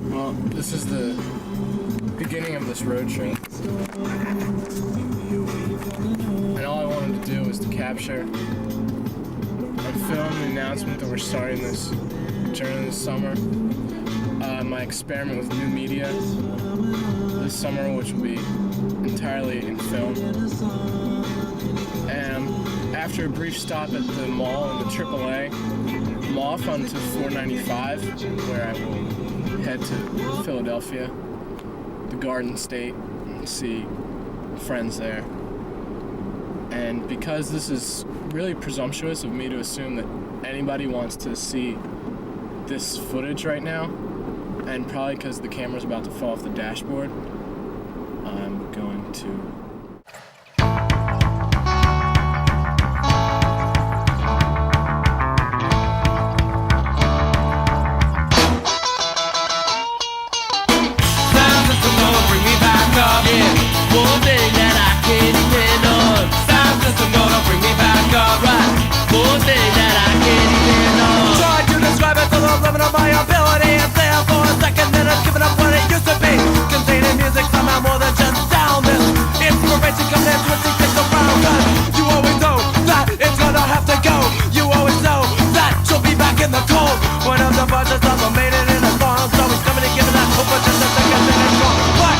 Well, this is the beginning of this road trip. And all I wanted to do was to capture and film the announcement that we're starting this journey this summer. My experiment with new media this summer, which will be entirely in film. And after a brief stop at the mall in the AAA, I'm off onto 495, where I will head to Philadelphia, the Garden State, and see friends there. And because this is really presumptuous of me to assume that anybody wants to see this footage right now, and probably because the camera's about to fall off the dashboard, I'm going to one thing that I can depend on. Sound system gonna bring me back up, right? One thing that I can depend on. Try to describe it to the limit of my ability, and say it for a second that I've given up what it used to be. Containing music somehow more than just sound. This inspiration coming in twisting things around us. You always know that it's gonna have to go. You always know that she'll be back in the cold. One of the bunches of them made it in a farm, so he's coming to give it that hope for just a second, then it's gone. But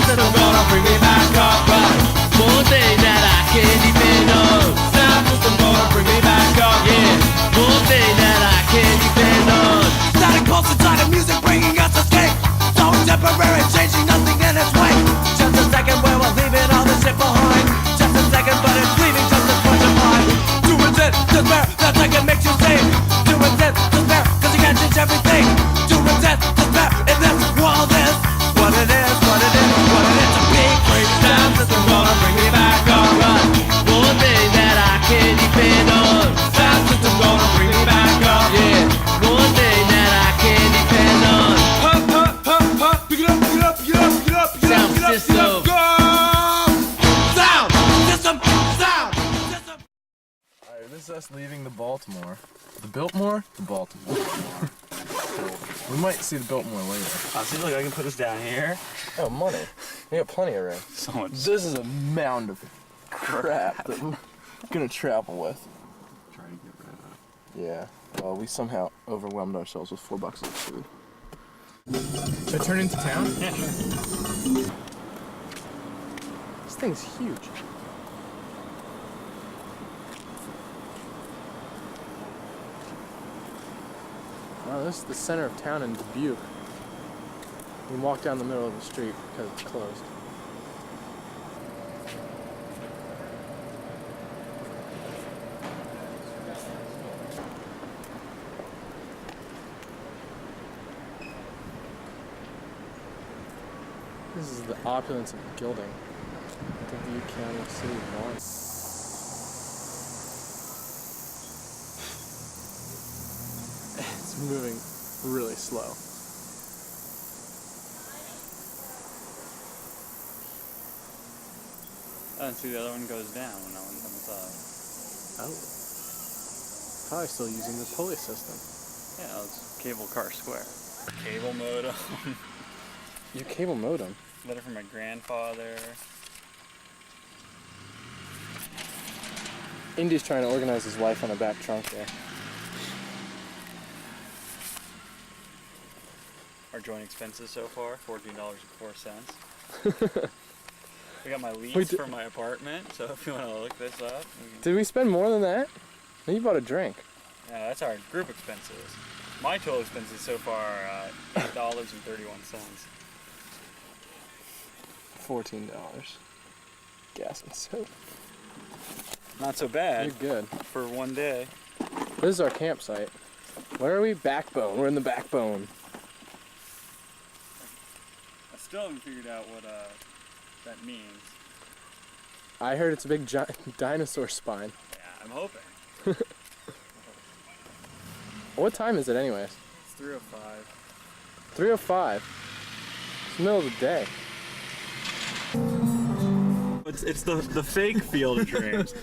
system gonna bring me back up, right? One thing that I can depend on. Sound system gonna bring me back up, yeah. One thing that I can depend on. Static pulse inside of music bringing us escape. So temporary, changing nothing in its way. Just a second where we're leaving all this shit behind. Just a second, but it's leaving just as much of mine. To resist despair, that second makes you sane. To resist despair, cause you can't change everything. To resist despair, in this world is what it is, what it is, what it is. A big breakdown system gonna bring me back, alright. One thing that I can depend on. Sound system gonna bring me back up, yeah. One thing that I can depend on. Pick it up, pick it up, pick it up, pick it up, pick it up, pick it up, pick it up, go! Sound system, sound system. Alright, this is us leaving the Baltimore. The Biltmore? The Baltimore. We might see the Biltmore later. Seems like I can put us down here. Oh, money. We got plenty of room. So much. This is a mound of crap that we're gonna travel with. Try to get rid of. Yeah. Well, we somehow overwhelmed ourselves with $4 of food. Should I turn into town? Yeah, sure. This thing's huge. Wow, this is the center of town in Dubuque. You can walk down the middle of the street because it's closed. This is the opulence of gilding. Dubuque County City Lawn. It's moving really slow. Oh, and see, the other one goes down when that one comes up. Oh. Probably still using the pulley system. Yeah, it's cable car square. Cable modem. Your cable modem? Letter from my grandfather. Indy's trying to organize his life on the back trunk there. Our joint expenses so far, $14.04. We got my lease for my apartment, so if you want to look this up. Did we spend more than that? No, you bought a drink. Yeah, that's our group expenses. My total expenses so far are $8.31. $14. Gas and soap. Not so bad. You're good. For one day. This is our campsite. Where are we? Backbone. We're in the backbone. I still haven't figured out what that means. I heard it's a big dinosaur spine. Yeah, I'm hoping. What time is it anyways? It's 3:05. 3:05. It's the middle of the day. It's the fake Field of Dreams.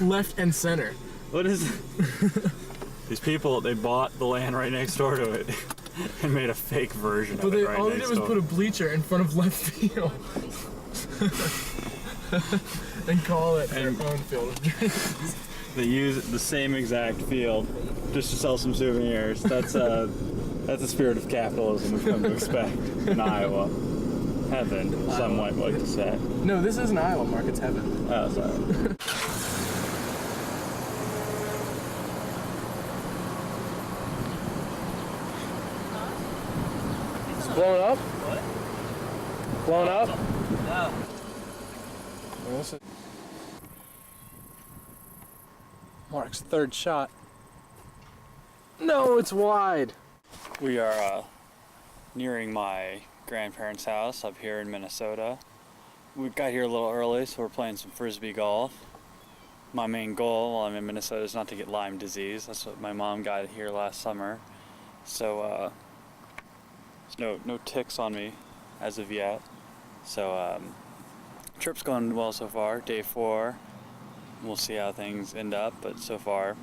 Left and center. What is it? These people, they bought the land right next door to it. and made a fake version But of they, it right all they next did was to put a him. bleacher in front of left field. And call it their And- own field of dreams. They use the same exact field just to sell some souvenirs. That's the spirit of capitalism we've come to expect in Iowa. Heaven, some might like to say. No, this isn't Iowa, Mark. It's heaven. Oh, sorry. It's blowing up? What? Blowing up? No. Well, this is Mark's third shot. No, it's wide. We are nearing my grandparents' house up here in Minnesota. We got here a little early, so we're playing some frisbee golf. My main goal while I'm in Minnesota is not to get Lyme disease. That's what my mom got here last summer. So there's no ticks on me as of yet. So trip's going well so far. Day 4. We'll see how things end up, but so far,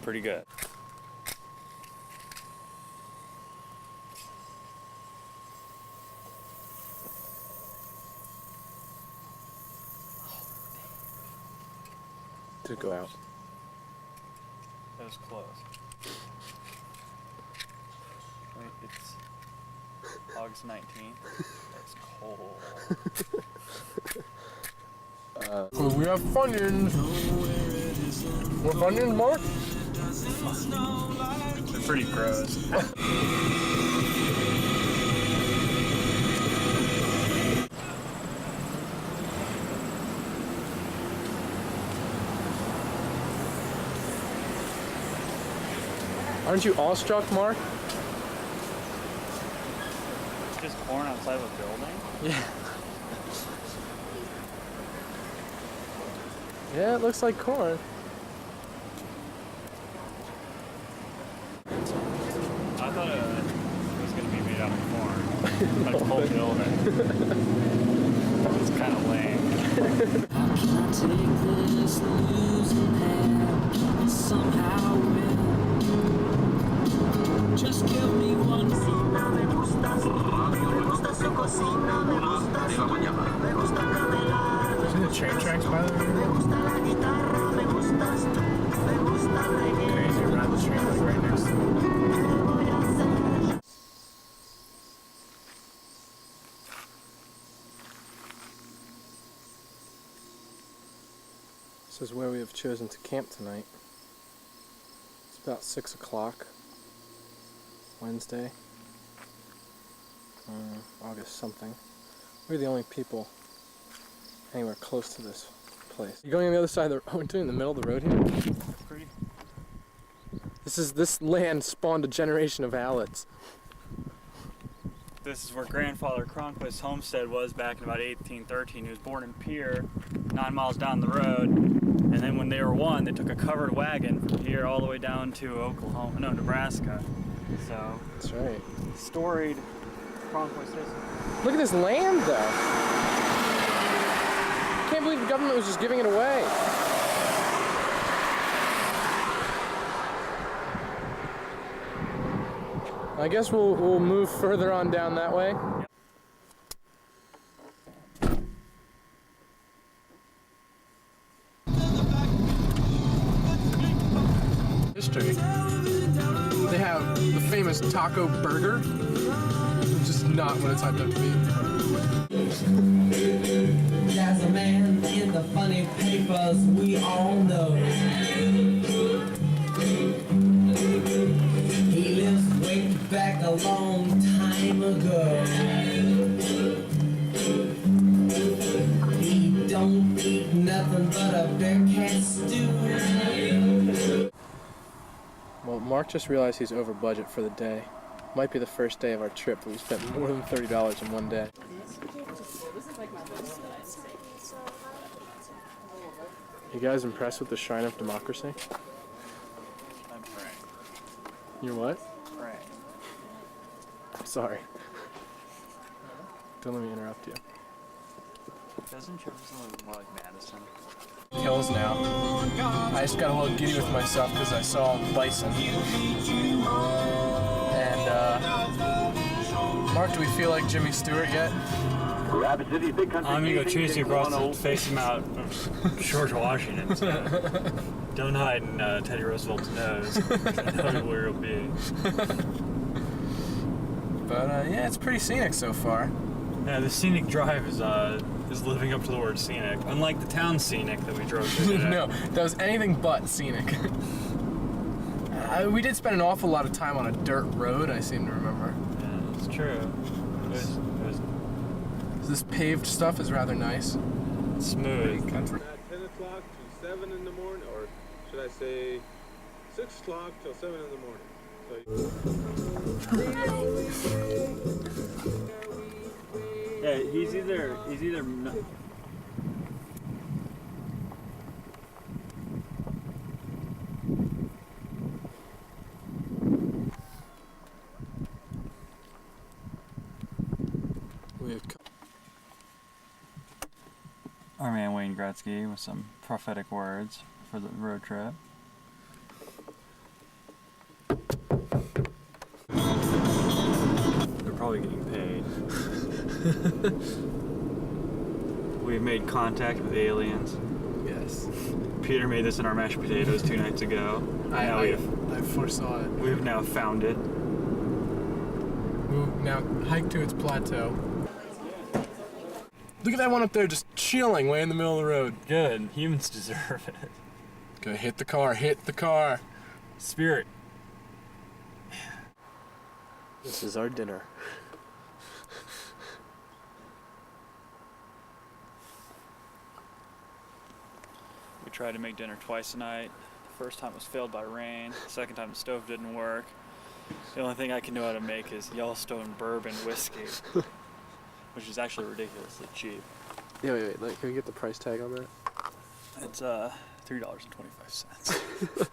pretty good. Did it go out? That was close. Wait, it's August 19th. That's cold. We have Funyuns. What Funyuns, Mark? They're pretty gross. Aren't you awestruck, Mark? Just corn outside of a building? Yeah. Yeah, it looks like corn. I thought it was going to be made out of corn. Like a whole building. It's kind of lame. I take this losing hand and somehow win. Just give me one. See the train tracks by the way? Crazy, ride the train like right next to it. This is where we have chosen to camp tonight. It's about 6 o'clock, Wednesday, August something. We're the only people anywhere close to this place. You're going on the other side of the road, in the middle of the road here? Pretty. This land spawned a generation of Alex. This is where Grandfather Cronquist's homestead was back in about 1813. He was born in Pierre, 9 miles down the road. And then when they were 1, they took a covered wagon from here all the way down to Nebraska. So, That's right. storied Cronquist history. Look at this land, though. Can't believe the government was just giving it away. I guess we'll move further on down that way. History. They have the famous taco burger, which is not what it's hyped up to be. There's a man in the funny papers we all know. He lives way back a long time ago. He don't eat nothing but a bear cat stew. Well, Mark just realized he's over budget for the day. Might be the first day of our trip, but we spent more than $30 in one day. You guys impressed with the shrine of democracy? I'm praying. You're what? Praying. Sorry. Don't let me interrupt you. Doesn't Jefferson look more like Madison? Hills now. I just got a little giddy with myself because I saw bison. And Mark, do we feel like Jimmy Stewart yet? I'm gonna go chase you across the facing out of George Washington. So don't hide in Teddy Roosevelt's nose. I know where you'll be. But yeah, it's pretty scenic so far. Yeah, the scenic drive is living up to the word scenic. Unlike the town scenic that we drove through today. No, that was anything but scenic. We did spend an awful lot of time on a dirt road, I seem to remember. Yeah, it's true. It was This paved stuff is rather nice. smooth. Country. 10 o'clock to 7 in the morning, or should I say 6 o'clock till 7 in the morning? Yeah, he's either. We have Our man Wayne Gretzky with some prophetic words for the road trip. They're probably getting paid. We've made contact with aliens. yes. Peter made this in our mashed potatoes 2 nights ago. I foresaw it. We have now found it. We'll now hike to its plateau. Look at that one up there just chilling way in the middle of the road. Good. Humans deserve it. Go hit the car, hit the car. Spirit. This is our dinner. We tried to make dinner twice tonight. The first time was failed by rain. The second time the stove didn't work. The only thing I can know how to make is Yellowstone bourbon whiskey, which is actually ridiculously cheap. Yeah, wait, can we get the price tag on that? It's $3.25.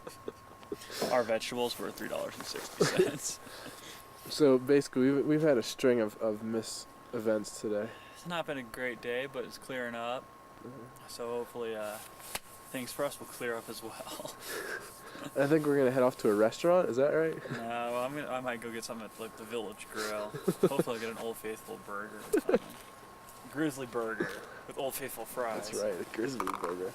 Our vegetables were $3.60. So basically, we've had a string of miss events today. It's not been a great day, but it's clearing up. So hopefully things for us will clear up as well. I think we're gonna head off to a restaurant. Is that right? No, I might go get something at like the Village Grill. Hopefully I'll get an Old Faithful burger or something. Grizzly burger with Old Faithful fries. That's right, a grizzly burger.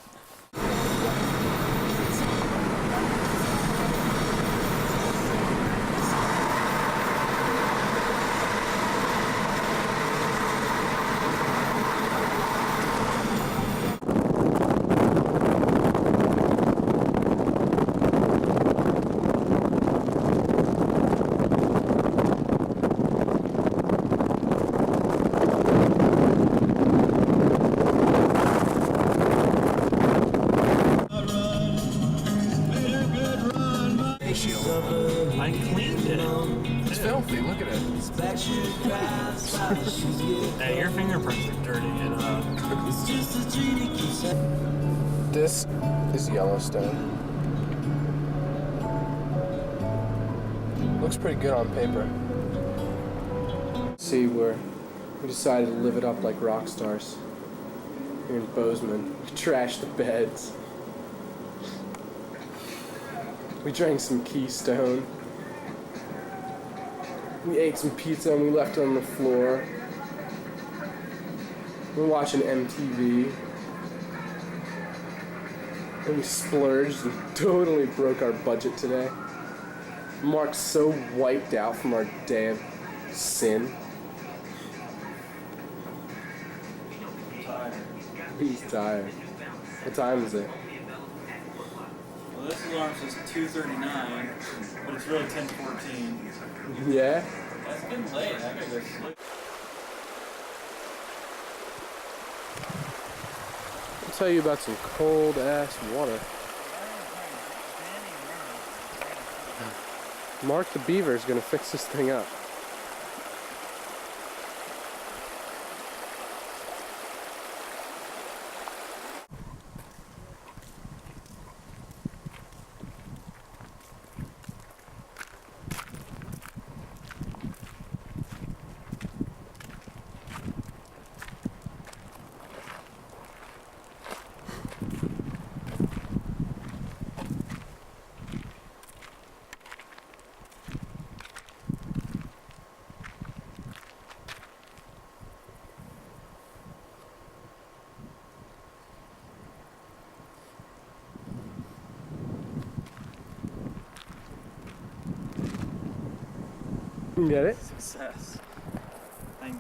I cleaned it. It's filthy, look at it. Hey, your fingerprints are dirty and This is Yellowstone. Looks pretty good on paper. See, we decided to live it up like rock stars. Here in Bozeman, we trashed the beds. We drank some Keystone. We ate some pizza and we left it on the floor. We're watching MTV. And we splurged and totally broke our budget today. Mark's so wiped out from our day of sin. He's tired. What time is it? well, this alarm says 2:39, but it's really 10:14. Yeah? That's getting late. I gotta go sleep. I'll tell you about some cold ass water. Mark the Beaver is gonna fix this thing up. Get it? Success. Thank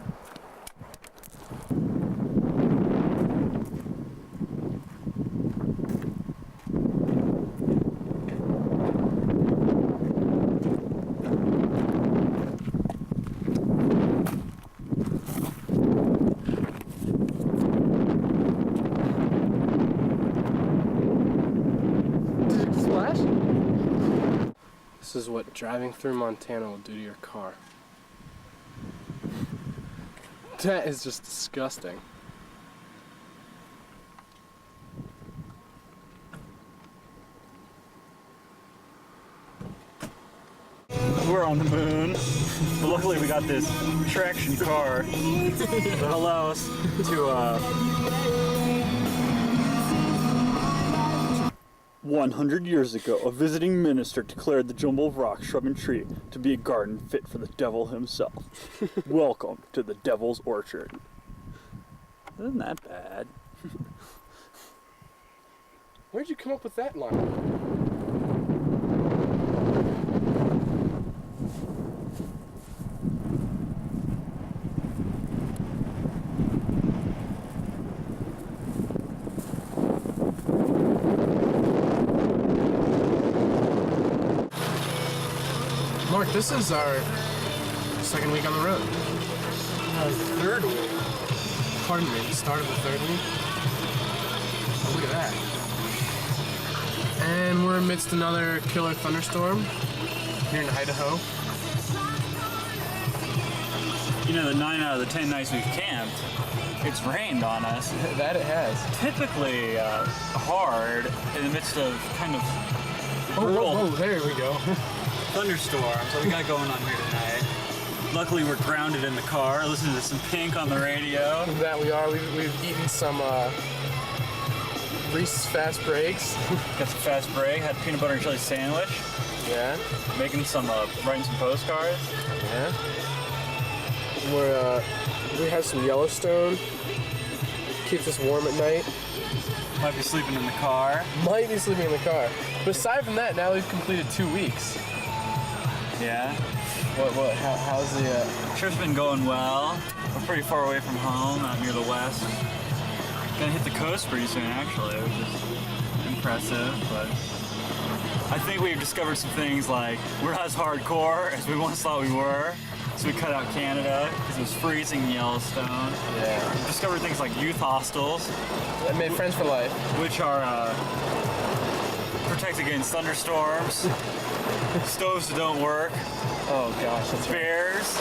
Did it splash? This is what driving through Montana will do to your car. That is just disgusting. We're on the moon. But luckily we got this traction car that allows to 100 years ago, a visiting minister declared the jumble of rocks, shrub, and tree to be a garden fit for the devil himself. Welcome to the Devil's Orchard. Isn't that bad? Where'd you come up with that line? Mark, this is our second week on the road. Third week. Pardon me, the start of the third week? Oh, look at that. And we're amidst another killer thunderstorm here in Idaho. You know, the 9 out of the 10 nights we've camped, it's rained on us. That it has. Typically hard in the midst of kind of Oh, there we go. thunderstorm, so we got going on here tonight. Luckily, we're grounded in the car, listening to some Pink on the radio. That we are. We've eaten some Reese's Fast Breaks. Got some fast break, had a peanut butter and jelly sandwich, Yeah, making some, writing some postcards. yeah. We have some Yellowstone. Keeps us warm at night. Might be sleeping in the car. Might be sleeping in the car. But aside from that, now we've completed 2 weeks. Yeah. How's the, Trip's been going well. We're pretty far away from home, out near the west. Gonna hit the coast pretty soon, actually, which is impressive, but I think we've discovered some things like we're not as hardcore as we once thought we were. So we cut out Canada because it was freezing in Yellowstone. yeah. We discovered things like youth hostels, I made friends for life. which are protect against thunderstorms, stoves that don't work, Oh gosh, that's right. bears.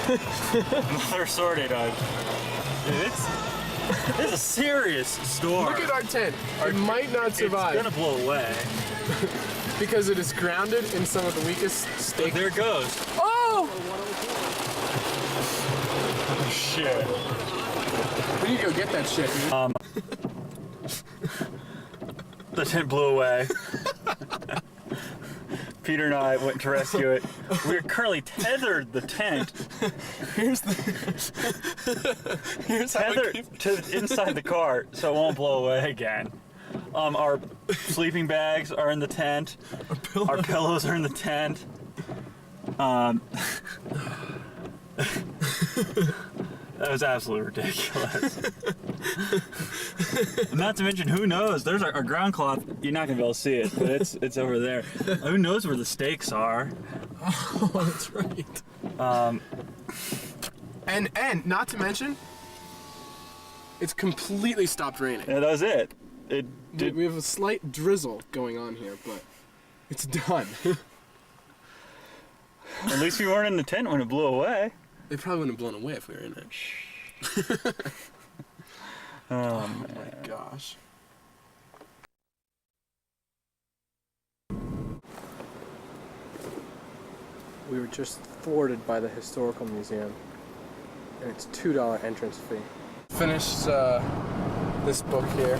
Another assorted. It's a serious storm. Look at our tent. It might not survive It's gonna blow away. because it is grounded in some of the weakest But stake. there it goes. Oh! Shit. We need to go get that shit, dude. The tent blew away. Peter and I went to rescue it. We're currently tethered the tent, Here's how we tethered keep. to inside the car so it won't blow away again. Our sleeping bags are in the tent. Our pillows are in the tent. That was absolutely ridiculous. Not to mention, who knows? There's our ground cloth. You're not gonna be able to see it, but it's over there. Who knows where the stakes are? Oh, that's right. And not to mention, it's completely stopped raining. Yeah, that was it. It did. We have a slight drizzle going on here, but it's done. At least we weren't in the tent when it blew away. They probably wouldn't have blown away if we were in it. Oh my gosh. We were just thwarted by the Historical Museum, and it's $2 entrance fee. Finished this book here,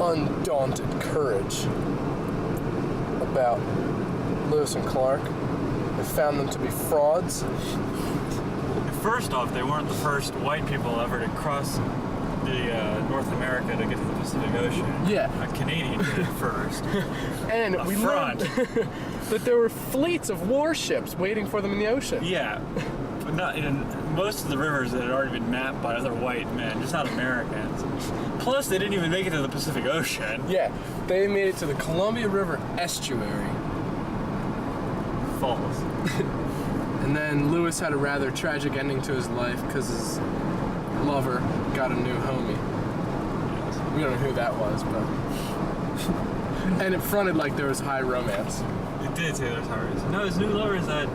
Undaunted Courage, about Lewis and Clark. I found them to be frauds. First off, they weren't the first white people ever to cross North America to get to the Pacific Ocean. Yeah. A Canadian did it first. And A we front. learned that there were fleets of warships waiting for them in the ocean. Yeah, but not in most of the rivers that had already been mapped by other white men, just not Americans. Plus, they didn't even make it to the Pacific Ocean. Yeah, they made it to the Columbia River estuary. False. And then Lewis had a rather tragic ending to his life because his lover got a new homie. We don't know who that was, but... And it fronted like there was high romance. It did say there's Harvey's. No, his new lover is that.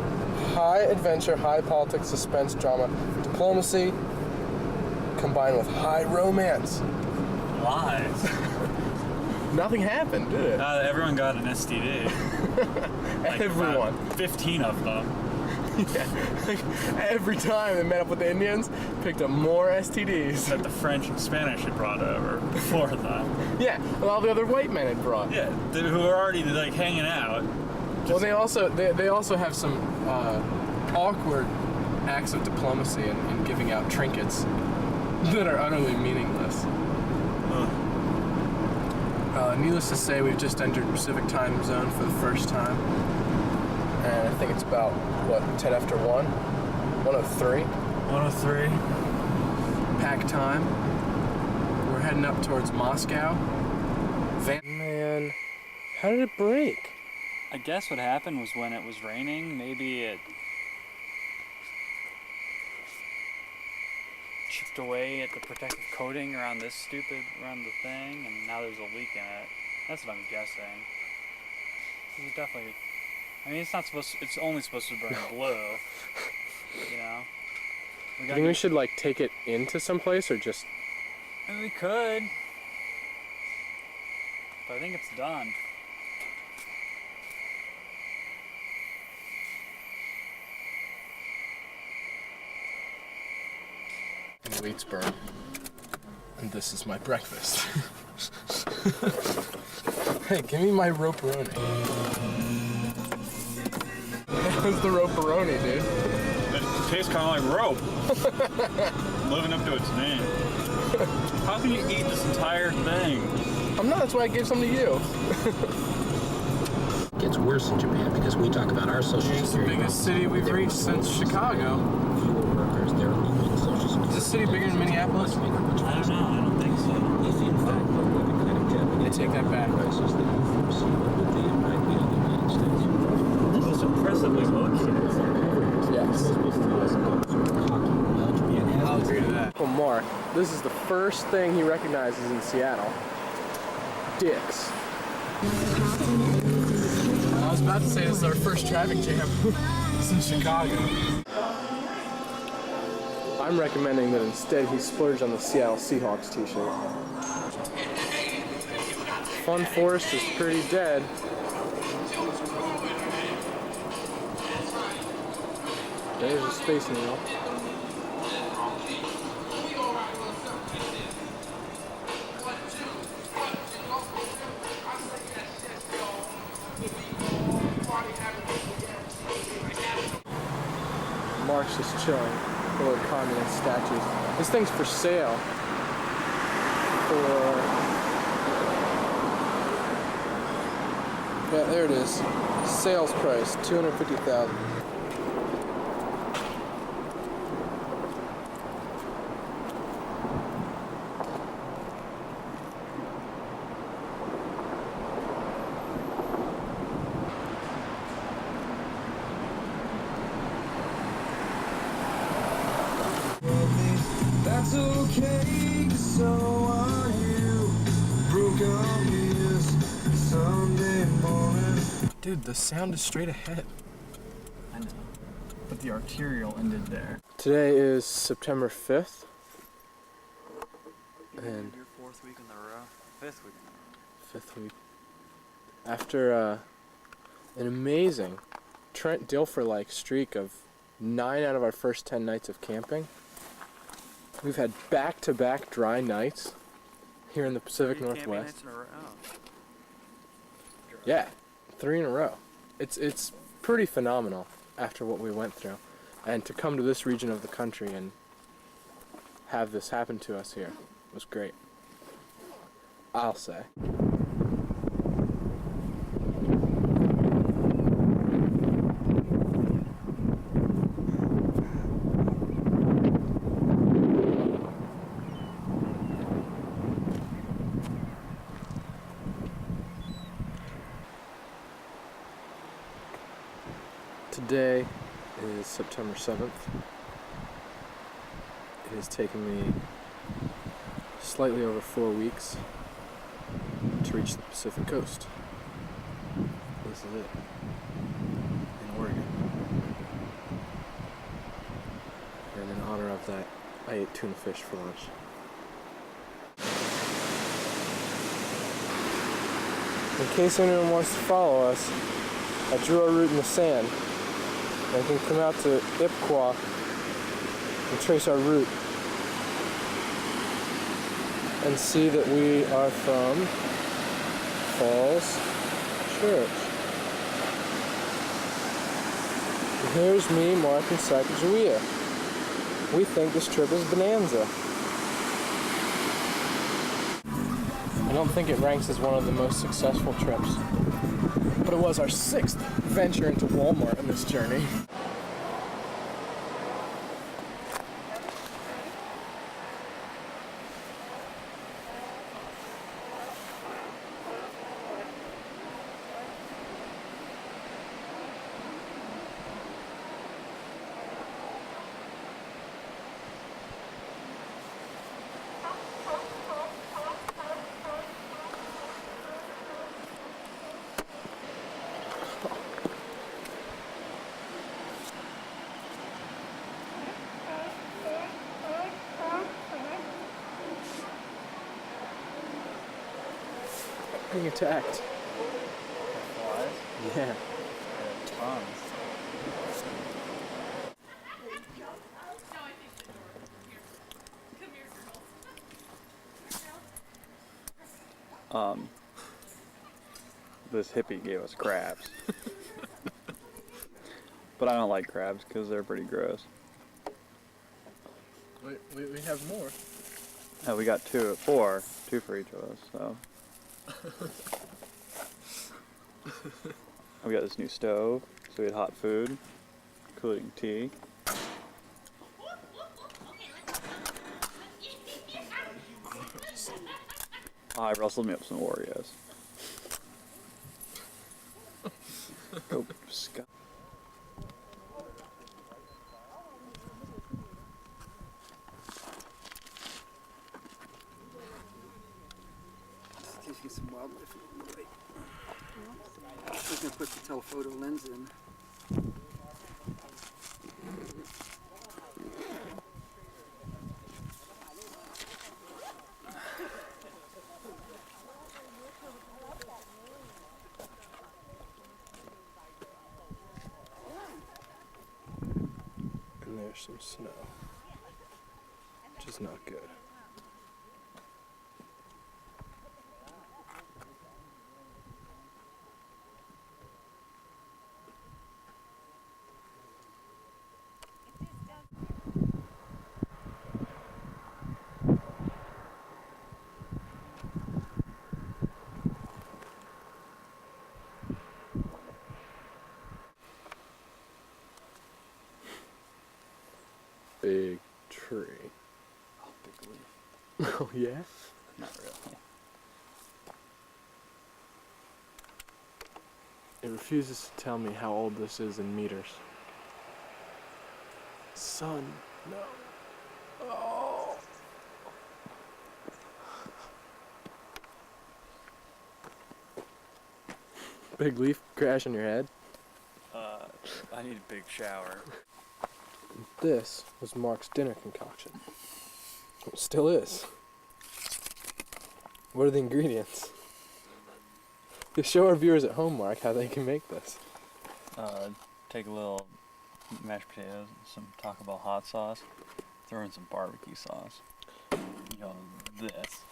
High adventure, high politics, suspense, drama, diplomacy, combined with high romance. Lies. Nothing happened, did it? Everyone got an STD. Like Everyone. about 15 of them. Yeah. Like, every time they met up with the Indians, picked up more STDs. That the French and Spanish had brought over before them. Yeah, and all the other white men had brought. Yeah, who were already like hanging out. Well, they also have some awkward acts of diplomacy in giving out trinkets that are utterly meaningless. Needless to say, we've just entered Pacific time zone for the first time. And I think it's about, 10 after 1? 1:03? 103. Pack time. We're heading up towards Moscow. Man, how did it break? I guess what happened was when it was raining, maybe it chipped away at the protective coating around the thing, and now there's a leak in it. That's what I'm guessing. It's definitely. I mean, it's only supposed to burn blue. You know. Do you think we should take it into someplace or just? I mean, we could. But I think it's done. In Waitsburg. And this is my breakfast. Hey, give me my roperoni. That was the roperoni, dude. It tastes kind of like rope. Living up to its name. How can you eat this entire thing? I'm not, that's why I gave some to you. It gets worse in Japan because we talk about our social It's the security. biggest city we've reached since Chicago. Fewer workers, they're leaving social security. Is this city bigger than Minneapolis? I don't know. I don't think so. If in fact the living kind of I Japanese take that back. crisis that you foresee would be right beyond the United States. This is impressively located. Yes. I'll agree to that. Well, Mark, this is the first thing he recognizes in Seattle. Dicks. I was about to say this is our first traffic jam since Chicago. I'm recommending that instead he splurge on the Seattle Seahawks t-shirt. Fun Forest is pretty dead. There's a Space Needle. Mark's just chilling below communist statues. This thing's for sale. Yeah, there it is. Sales price, $250,000. That's okay, so are you. Broke up years, Sunday morning. Dude, the sound is straight ahead. I know. But the arterial ended there. Today is September 5th. And Your fourth week in a row? Fifth week in a row. fifth week. After an amazing Trent Dilfer-like streak of 9 out of our first 10 nights of camping, we've had back-to-back dry nights here in the Pacific Northwest. Yeah, 3 in a row. It's pretty phenomenal after what we went through. And to come to this region of the country and have this happen to us here was great. I'll say. Today is September 7th. It has taken me slightly over 4 weeks to reach the Pacific Coast. This is it, in Oregon. And in honor of that, I ate tuna fish for lunch. In case anyone wants to follow us, I drew a route in the sand. I can come out to Ipuqua and trace our route and see that we are from Falls Church. And here's me, Mark, and Sacagawea. We think this trip is bonanza. I don't think it ranks as one of the most successful trips, but it was our 6th venture into Walmart in this journey. Being attacked. Flies? Yeah. Tons. This hippie gave us crabs. But I don't like crabs because they're pretty gross. We have more. We got 2 for each of us, so. We got this new stove, so we had hot food, including tea. I rustled me up some Oreos. Go, Scott. Gives you some wildlife in the light. We're going to put the telephoto lens in. And there's some snow, which is not good. Big tree. Oh, big leaf. Oh yeah? Not really. It refuses to tell me how old this is in meters. Son, no. Oh. Big leaf crash on your head? I need a big shower. This was Mark's dinner concoction. It still is. What are the ingredients? To show our viewers at home, Mark, how they can make this. Take a little mashed potatoes, some Taco Bell hot sauce, throw in some barbecue sauce. You know, this.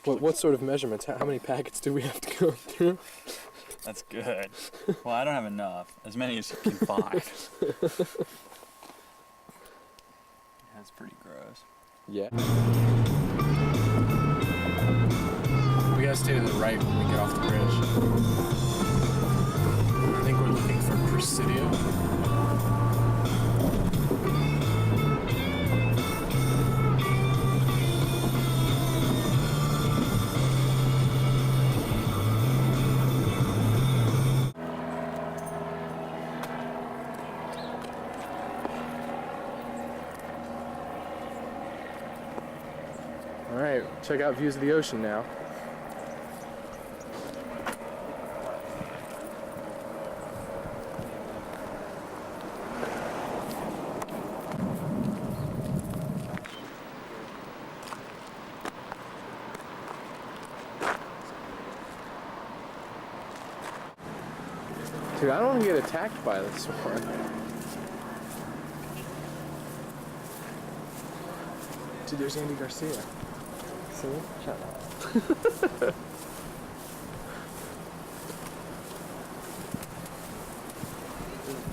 What sort of measurements? How many packets do we have to go through? That's good. Well, I don't have enough. As many as you can find. That's pretty gross. Yeah. gotta stay to the right when we get off the bridge. I think we're looking for Presidio. All right, check out views of the ocean now. Dude, I don't want to get attacked by this one. Dude, there's Andy Garcia. See? Shut up.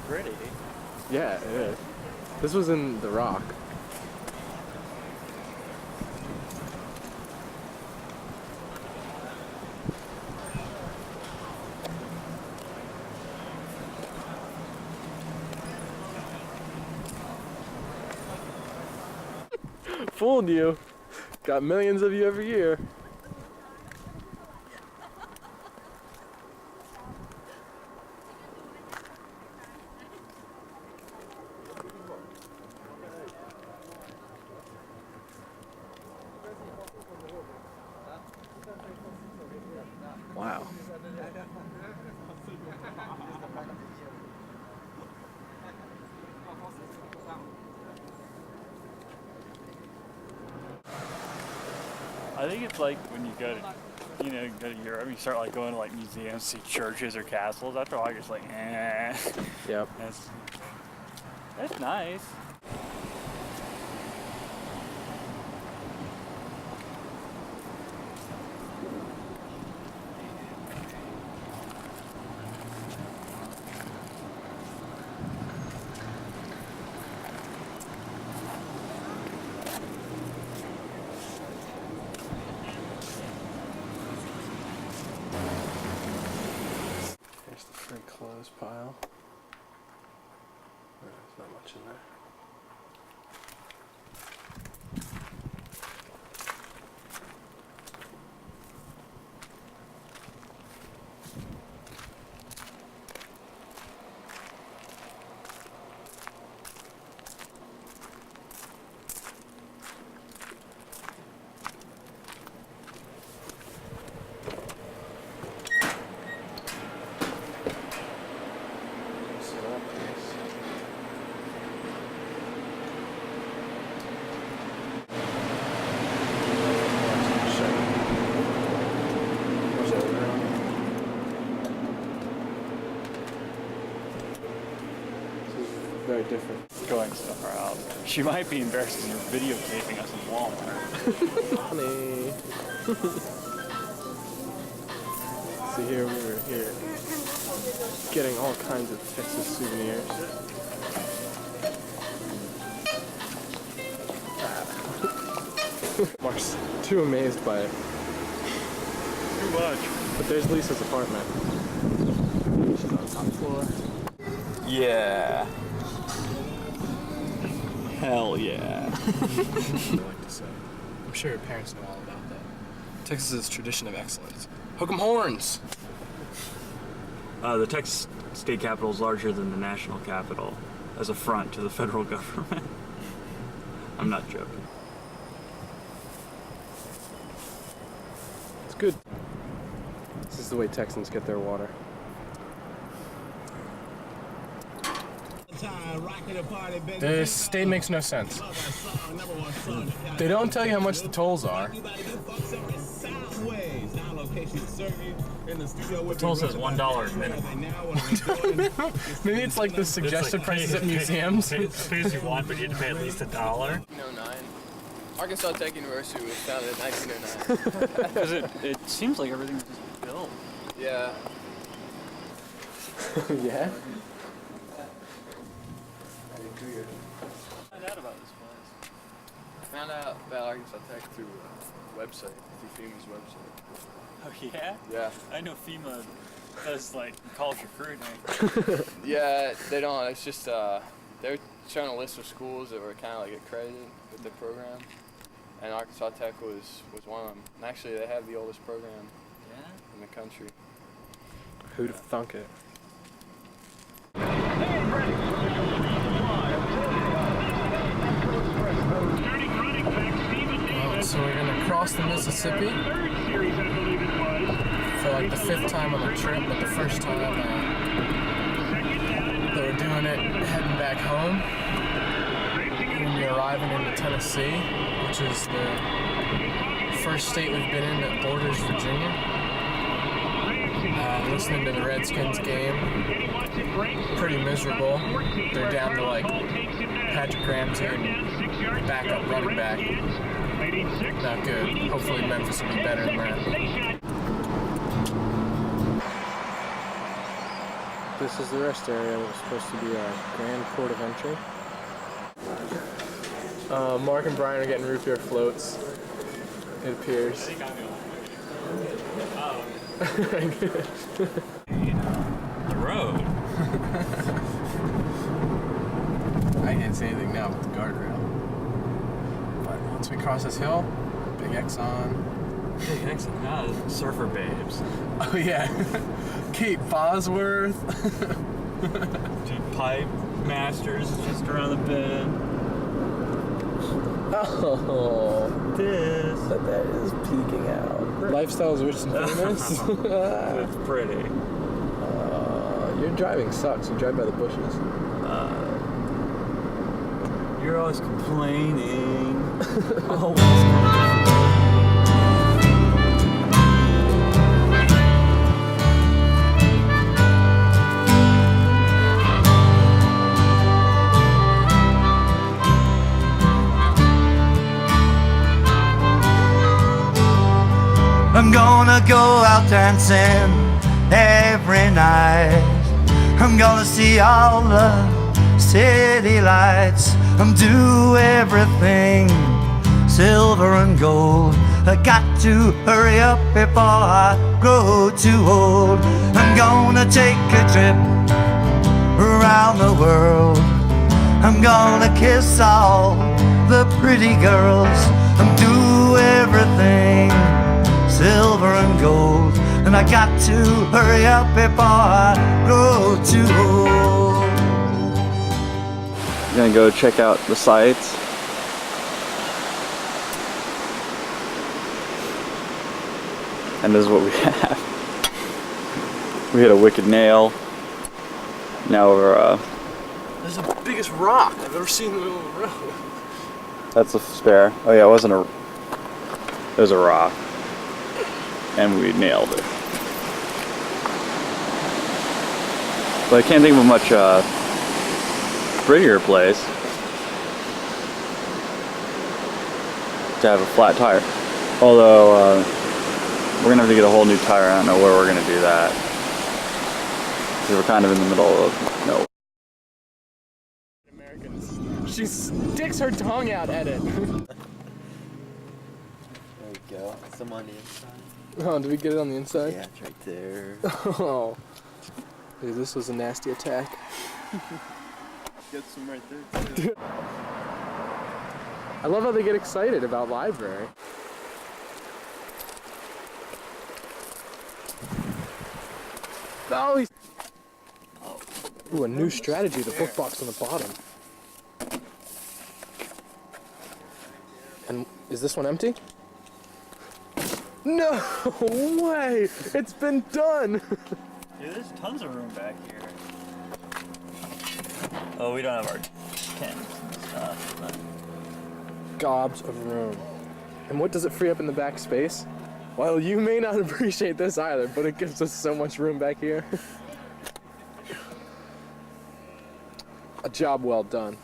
Pretty. Yeah, it is. This was in The Rock. Fooled you. Got millions of you every year. Wow. I think it's like when you go to, go to Europe, you start like going to like museums, see churches or castles. After a while, you're just like, eh. Yep. That's nice. There's the free clothes pile. There's not much in there. Very different. Going so far out. She might be embarrassed because you're videotaping us in Walmart. Funny. See, here we were here getting all kinds of Texas souvenirs. Mark's too amazed by it. Too much. But there's Lisa's apartment. She's on the top floor. Yeah. Hell yeah. I like to say. I'm sure your parents know all about that. Texas's tradition of excellence. Hook 'em horns! The Texas state capitol is larger than the national capital as a front to the federal government. I'm not joking. It's good. This is the way Texans get their water. This state makes no sense. They don't tell you how much the tolls are. The toll says $1 a minute. Maybe it's like the suggested prices at museums. Pay as you want, but you have to pay at least $1. 1909. Arkansas Tech University was founded in 1909. Because it seems like everything was just built. Yeah. Yeah? Find out about this place. I found out about Arkansas Tech through a website, through FEMA's website. Oh yeah? Yeah. I know FEMA does like college recruiting. Yeah, they don't. It's just they were showing a list of schools that were kind of like accredited with the program, and Arkansas Tech was one of them. And actually, they have the oldest program in the country. Who'd have thunk it? So we're gonna cross the Mississippi for like the 5th time on the trip, but the first time that we're doing it heading back home. We're gonna be arriving into Tennessee, which is the first state we've been in that borders Virginia. Listening to the Redskins game, pretty miserable. They're down to like Patrick Ramsey and backup running back. Not good. Hopefully Memphis will be better than that. This is the rest area. It was supposed to be our grand port of entry. Mark and Brian are getting root beer floats, it appears. The road. I can't say anything now with the guardrail. But once we cross this hill, big Exxon. Big Exxon, surfer babes. Oh yeah, Kate Bosworth. Dude, Pipe Masters is just around the bend. Oh, But that is peeking out. Lifestyles rich and famous. it's pretty. Your driving sucks. You drive by the bushes. You're always complaining. I'm gonna go out dancing every night. I'm gonna see all the city lights. I'm do everything silver and gold. I got to hurry up before I grow too old. I'm gonna take a trip around the world. I'm gonna kiss all the pretty girls. I'm do everything silver and gold, and I got to hurry up before I grow too old. I'm gonna go check out the sights. And this is what we have. We hit a wicked nail. Now we're This is the biggest rock I've ever seen in the middle of the road. that's a spare. Oh yeah, it was a rock. And we nailed it. But I can't think of a much prettier place to have a flat tire. Although we're gonna have to get a whole new tire. I don't know where we're gonna do that. Because we're kind of in the middle of nowhere. Americans. She sticks her tongue out at it. There we go. Some on the inside. Oh, did we get it on the inside? Yeah, it's right there. Oh. Dude, this was a nasty attack. Get some right there too. I love how they get excited about library. Oh, he's... Ooh, a new strategy, the book box on the bottom. And is this one empty? No way! It's been done! Dude, there's tons of room back here. Oh, we don't have our cans and stuff, but... Gobs of room. And what does it free up in the back space? Well, you may not appreciate this either, but it gives us so much room back here. A job well done.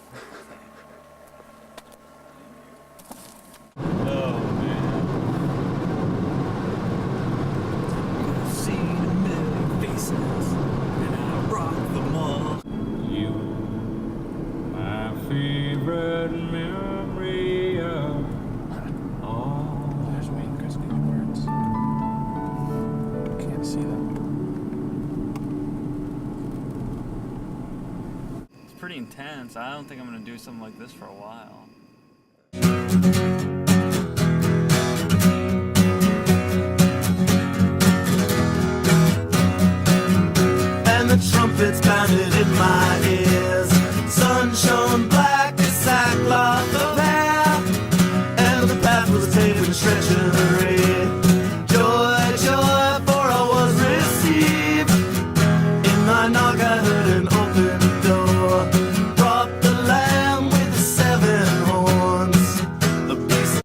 pretty intense. I don't think I'm gonna do something like this for a while. And the trumpets pounded